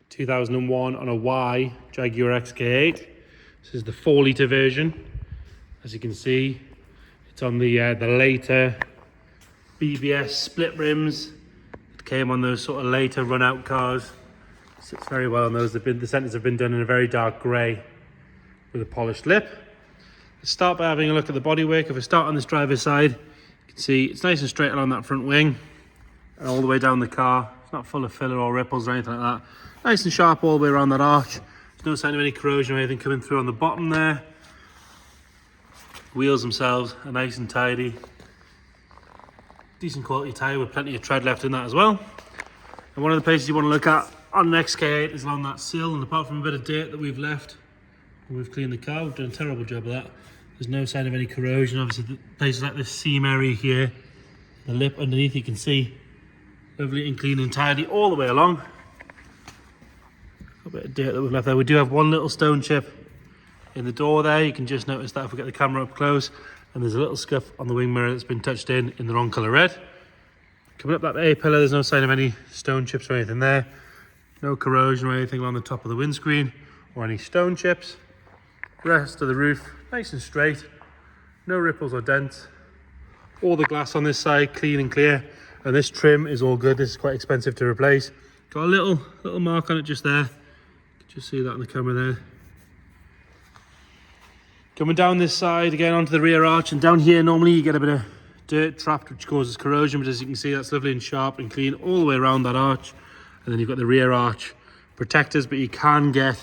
2001 on a Y Jaguar XK8. This is the 4-litre version. As you can see, it's on the later BBS split rims. It came on those sort of later run-out cars. Sits very well on those. The centres have been done in a very dark grey with a polished lip. Let's start by having a look at the bodywork. If we start on this driver's side, you can see it's nice and straight along that front wing and all the way down the car. It's not full of filler or ripples or anything like that. Nice and sharp all the way around that arch. There's no sign of any corrosion or anything coming through on the bottom there. Wheels themselves are nice and tidy. Decent quality tyre with plenty of tread left in that as well. And one of the places you want to look at on an XK8 is along that sill, and apart from a bit of dirt that we've left, we've cleaned the car, we've done a terrible job of that. There's no sign of any corrosion. Obviously, the places like this seam area here, the lip underneath, you can see lovely and clean and tidy all the way along. A bit of dirt that we've left there. We do have one little stone chip in the door there. You can just notice that if we get the camera up close, and there's a little scuff on the wing mirror that's been touched in the wrong colour red. Coming up that A-pillar, there's no sign of any stone chips or anything there. No corrosion or anything along the top of the windscreen or any stone chips. The rest of the roof, nice and straight. No ripples or dents. All the glass on this side, clean and clear. And this trim is all good. This is quite expensive to replace. Got a little mark on it just there. Just see that on the camera there. Coming down this side again onto the rear arch, and down here normally you get a bit of dirt trapped which causes corrosion, but as you can see that's lovely and sharp and clean all the way around that arch. And then you've got the rear arch protectors, but you can get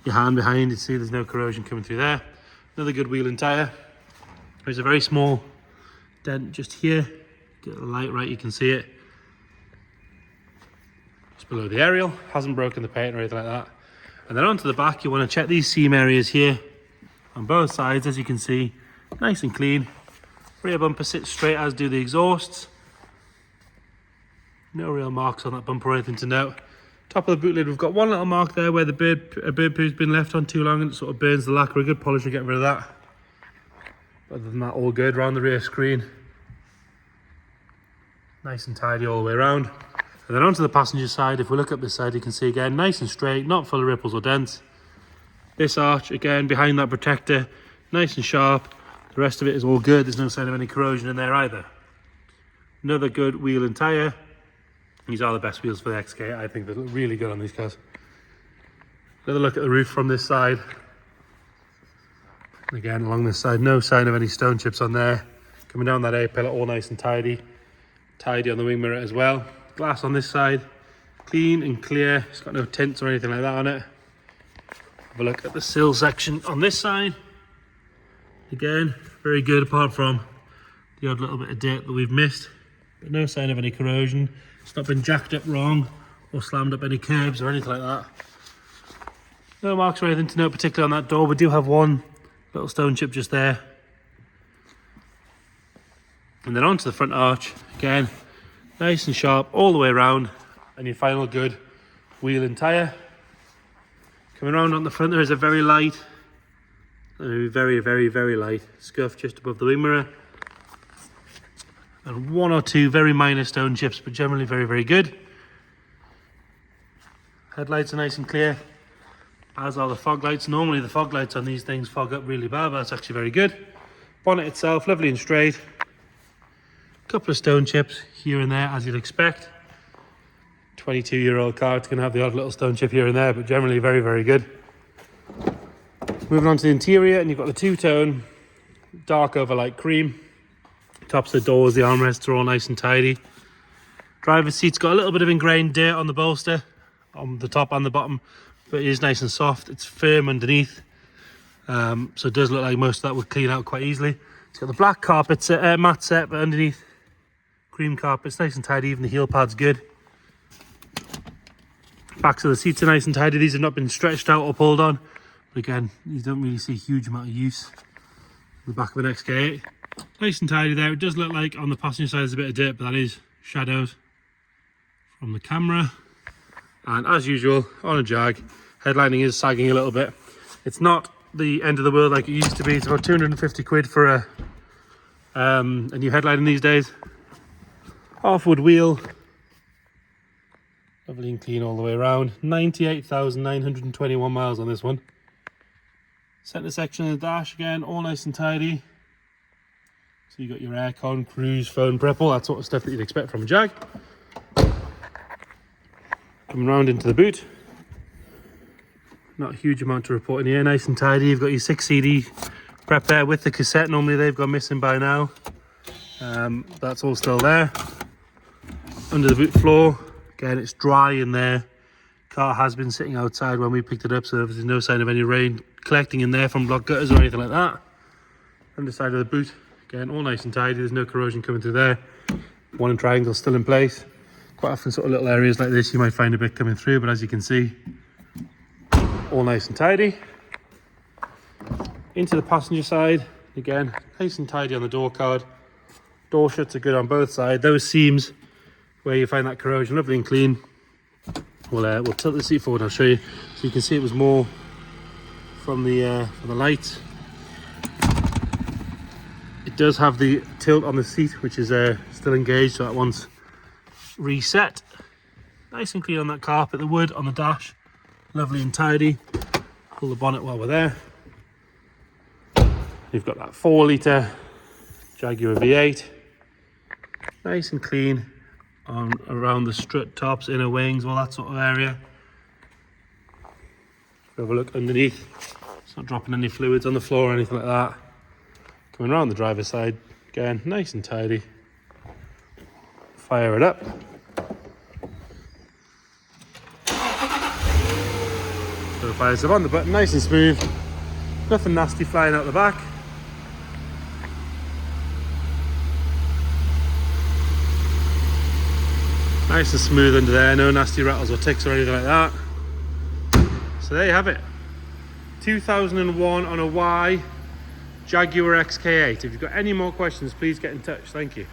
your hand behind it. See, there's no corrosion coming through there. Another good wheel and tyre. There's a very small dent just here. Get the light right, you can see it. Just below the aerial. Hasn't broken the paint or anything like that. And then onto the back, you want to check these seam areas here on both sides, as you can see, nice and clean. Rear bumper sits straight, as do the exhausts. No real marks on that bumper or anything to note. Top of the boot lid, we've got one little mark there where a bird poo's been left on too long and it sort of burns the lacquer. A good polish will get rid of that. Other than that, all good around the rear screen. Nice and tidy all the way around. And then onto the passenger side, if we look up this side, you can see again, nice and straight, not full of ripples or dents. This arch, again, behind that protector, nice and sharp. The rest of it is all good. There's no sign of any corrosion in there either. Another good wheel and tyre. These are the best wheels for the XK8. I think they look really good on these cars. Another look at the roof from this side. And again, along this side, no sign of any stone chips on there. Coming down that A-pillar, all nice and tidy. Tidy on the wing mirror as well. Glass on this side, clean and clear. It's got no tints or anything like that on it. Have a look at the sill section on this side. Again, very good apart from the odd little bit of dirt that we've missed. But no sign of any corrosion. It's not been jacked up wrong or slammed up any curbs or anything like that. No marks or anything to note particularly on that door. We do have one little stone chip just there. And then onto the front arch, again, nice and sharp all the way around. And your final good wheel and tyre. Coming around on the front, there is a very light, very light scuff just above the wing mirror. And one or two very minor stone chips, but generally very good. Headlights are nice and clear, as are the fog lights. Normally the fog lights on these things fog up really bad, but that's actually very good. Bonnet itself, lovely and straight. Couple of stone chips here and there, as you'd expect. 22-year-old car, it's going to have the odd little stone chip here and there, but generally very good. Moving on to the interior, and you've got the two-tone dark over light cream. Tops of the doors, the armrests are all nice and tidy. Driver's seat's got a little bit of ingrained dirt on the bolster, on the top and the bottom, but it is nice and soft. It's firm underneath, so it does look like most of that would clean out quite easily. It's got the black carpets, matte set, but underneath cream carpets, nice and tidy. Even the heel pad's good. Backs of the seats are nice and tidy. These have not been stretched out or pulled on. But again, you don't really see a huge amount of use in the back of an XK8. Nice and tidy there. It does look like on the passenger side there's a bit of dirt, but that is shadows from the camera. And as usual, on a Jag, headlining is sagging a little bit. It's not the end of the world like it used to be. It's about 250 quid for a new headlining these days. Off-wood wheel. Lovely and clean all the way around. 98,921 miles on this one. Centre section of the dash again, all nice and tidy. So you got your aircon, cruise, phone prep, all that sort of stuff that you'd expect from a Jag. Coming round into the boot. Not a huge amount to report in here, nice and tidy. You've got your 6 CD prep there with the cassette. Normally they've gone missing by now. That's all still there. Under the boot floor, again it's dry in there. Car has been sitting outside when we picked it up, so there's no sign of any rain collecting in there from block gutters or anything like that. Underside of the boot, again all nice and tidy. There's no corrosion coming through there. One triangle still in place. Quite often sort of little areas like this you might find a bit coming through, but as you can see, all nice and tidy. Into the passenger side, again nice and tidy on the door card. Door shuts are good on both sides. Those seams where you find that corrosion, lovely and clean. We'll tilt the seat forward, I'll show you. So you can see it was more from the lights. It does have the tilt on the seat, which is still engaged, so that one's reset. Nice and clean on that carpet. The wood on the dash, lovely and tidy. Pull the bonnet while we're there. You've got that 4-litre Jaguar V8. Nice and clean on around the strut tops, inner wings, all that sort of area. Have a look underneath. It's not dropping any fluids on the floor or anything like that. Coming around the driver's side, again, nice and tidy. Fire it up. So it fires up on the button, nice and smooth. Nothing nasty flying out the back. Nice and smooth under there, no nasty rattles or ticks or anything like that. So there you have it. 2001 on a Y Jaguar XK8. If you've got any more questions, please get in touch. Thank you.